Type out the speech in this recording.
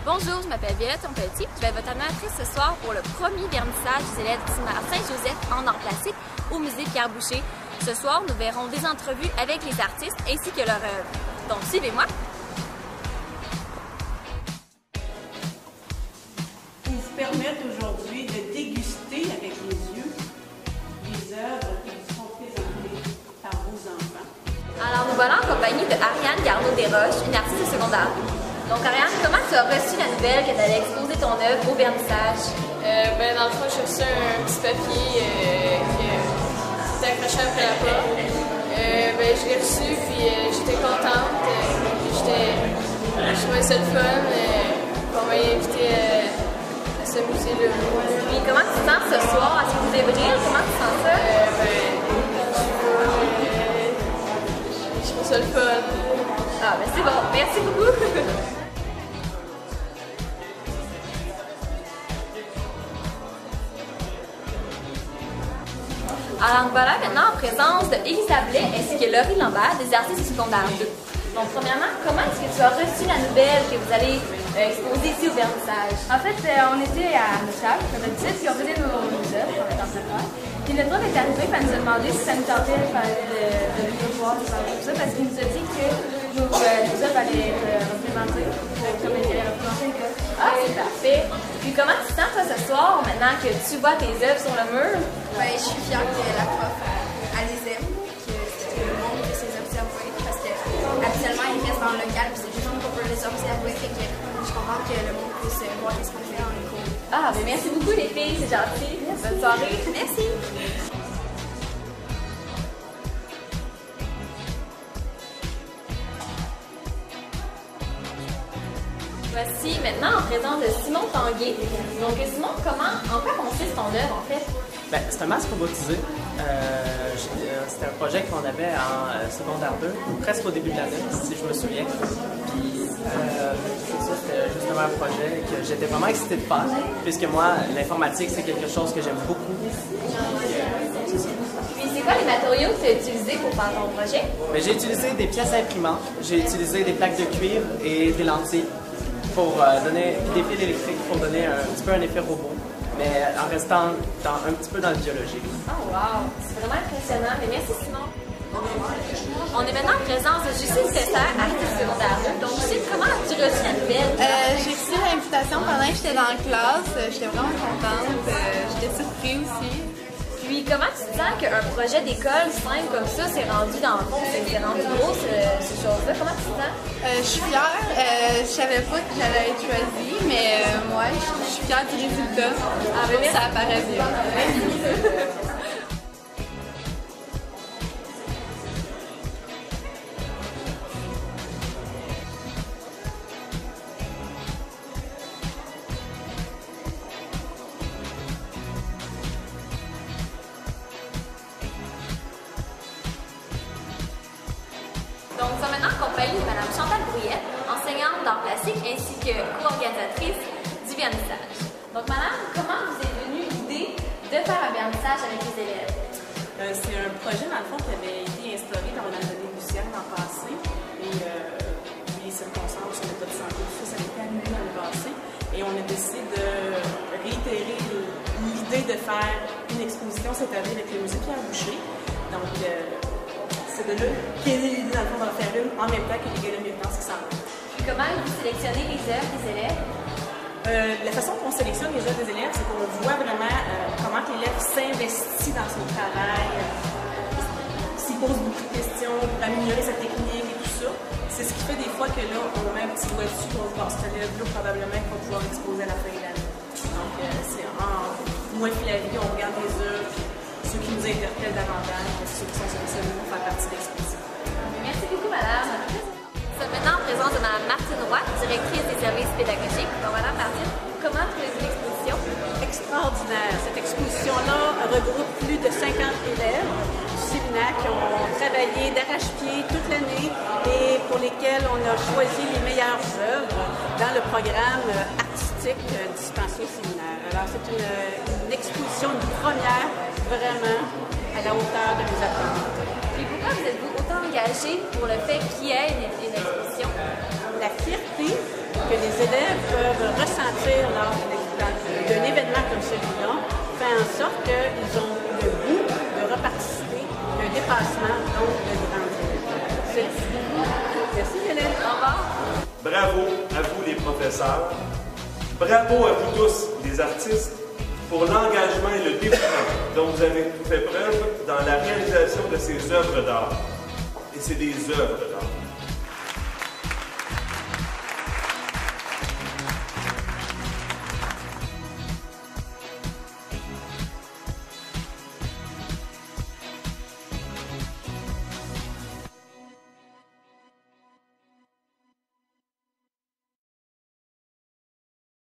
Bonjour, je m'appelle Violette Petit. Je vais être votre animatrice ce soir pour le premier vernissage des élèves du séminaire Saint-Joseph en art plastique au musée Pierre Boucher. Ce soir, nous verrons des entrevues avec les artistes ainsi que leurs œuvres. Donc, suivez-moi. Ils se permettent aujourd'hui de déguster avec les yeux les œuvres qui vous seront présentées par vos enfants. Alors, nous voilà en compagnie de Ariane Garneau-Desroches, une artiste secondaire. Donc, Ariane, comment tu as reçu la nouvelle que tu allais exposer ton œuvre au vernissage? Dans le fond, j'ai reçu un petit papier qui était accroché après la porte. Je l'ai reçu, puis j'étais contente. Je trouvais ça le fun. On m'a invité à ce musée-là. Puis, comment tu te sens ce soir? Est-ce que vous débriez? Comment tu sens ça? Je trouve ça le fun. Ah, ben c'est bon. Merci beaucoup. Alors voilà maintenant en présence de Élisa Blais ainsi que Laurie Lambert des artistes secondaires 2. Donc premièrement, comment est-ce que tu as reçu la nouvelle que vous allez exposer ici au vernissage? En fait, on était à notre table, comme d'habitude, puis on faisait nos œuvres en étant préparés. Puis notre prof est arrivé et elle nous a demandé si ça nous tentait de venir voir, de faire tout ça, parce qu'il nous a dit que nos œuvres allaient être représentées, comme elles allaient représenter l'école. Ah, c'est parfait. Puis comment tu te sens toi ce soir, maintenant que tu vois tes œuvres sur le mur? Je suis fière que la prof elle les aime, que le monde de ses observer, parce que habituellement ils restent dans le local, puis c'est juste qu'on peut les observer, fait que je suis contente que le monde puisse voir les projets en écho. Ah, mais merci beaucoup les filles, c'est gentil. Bonne soirée. Merci. Voici maintenant en présence de Simon Tanguay. Donc Simon, en quoi consiste ton œuvre en fait? C'est un masque robotisé. C'était un projet qu'on avait en secondaire 2, presque au début de l'année, si je me souviens. Puis ça, c'était justement un projet que j'étais vraiment excitée de faire, puisque moi, l'informatique, c'est quelque chose que j'aime beaucoup. Puis c'est quoi les matériaux que tu as utilisés pour faire ton projet? J'ai utilisé des pièces imprimantes, j'ai utilisé des plaques de cuir et des lentilles pour donner des fils électriques pour donner un petit peu un effet robot, mais en restant un petit peu dans le biologique. Oh wow! C'est vraiment impressionnant. Mais merci Simon. On est maintenant en présence de Justine Tesser, artiste secondaire 2. Donc Justine, comment as-tu reçu la nouvelle? J'ai reçu l'invitation pendant que j'étais dans la classe. J'étais vraiment contente. J'étais surprise aussi. Puis comment tu te sens qu'un projet d'école simple comme ça s'est rendu dans le fond, c'est rendu gros ces choses-là? Comment tu te sens? Je suis fière. Je savais pas que j'allais être choisie, mais moi, je suis fière du résultat. Ça apparaît bien. Donc, nous sommes maintenant en compagnie de Mme Chantal Brouillette, enseignante d'art plastique ainsi que co-organisatrice du vernissage. Donc, Madame, comment vous est venue l'idée de faire un vernissage avec les élèves? C'est un projet, dans le fond, qui avait été instauré dans l'année Lucienne l'an passé. Et les circonstances, l'état de santé, tout ça, ça a été annulé dans le passé. Et on a décidé de réitérer l'idée de faire une exposition cette année avec le musée Pierre Boucher. Donc, c'est de là qu'est l'idée, dans le fond, d'en faire une en même temps que les galas militants qui s'en vont. Comment vous sélectionnez les œuvres des élèves? La façon qu'on sélectionne les œuvres des élèves, c'est qu'on voit vraiment comment l'élève s'investit dans son travail, s'il pose beaucoup de questions pour améliorer sa technique et tout ça. C'est ce qui fait des fois que là, on met un petit doigt dessus pour se passer cet élève-là, probablement qu'on va pouvoir exposer à la fin de l'année. Donc, c'est en moi et la vie, on regarde les œuvres, ceux qui nous interpellent davantage, ceux qui sont sélectionnés pour faire partie de l'exposition. Merci beaucoup, Madame. Nous sommes maintenant en présence de Mme Martine Roy, directrice des services pédagogiques. Donc, Mme Martine, comment trouvez-vous l'exposition? Extraordinaire. Cette exposition-là regroupe plus de 50 élèves du séminaire qui ont travaillé d'arrache-pied toute l'année et pour lesquels on a choisi les meilleures œuvres dans le programme artistique dispensé au séminaire. Alors, c'est une exposition, une première vraiment à la hauteur de mes attentes. Et pourquoi vous êtes-vous autant engagé pour le fait qu'il y ait une exposition? La fierté que les élèves peuvent en sorte qu'ils ont le goût de reparticiper, d'un dépassement, donc de grandir. Merci Hélène. Au revoir. Bravo à vous les professeurs. Bravo à vous tous les artistes pour l'engagement et le dévouement dont vous avez fait preuve dans la réalisation de ces œuvres d'art. Et c'est des œuvres d'art.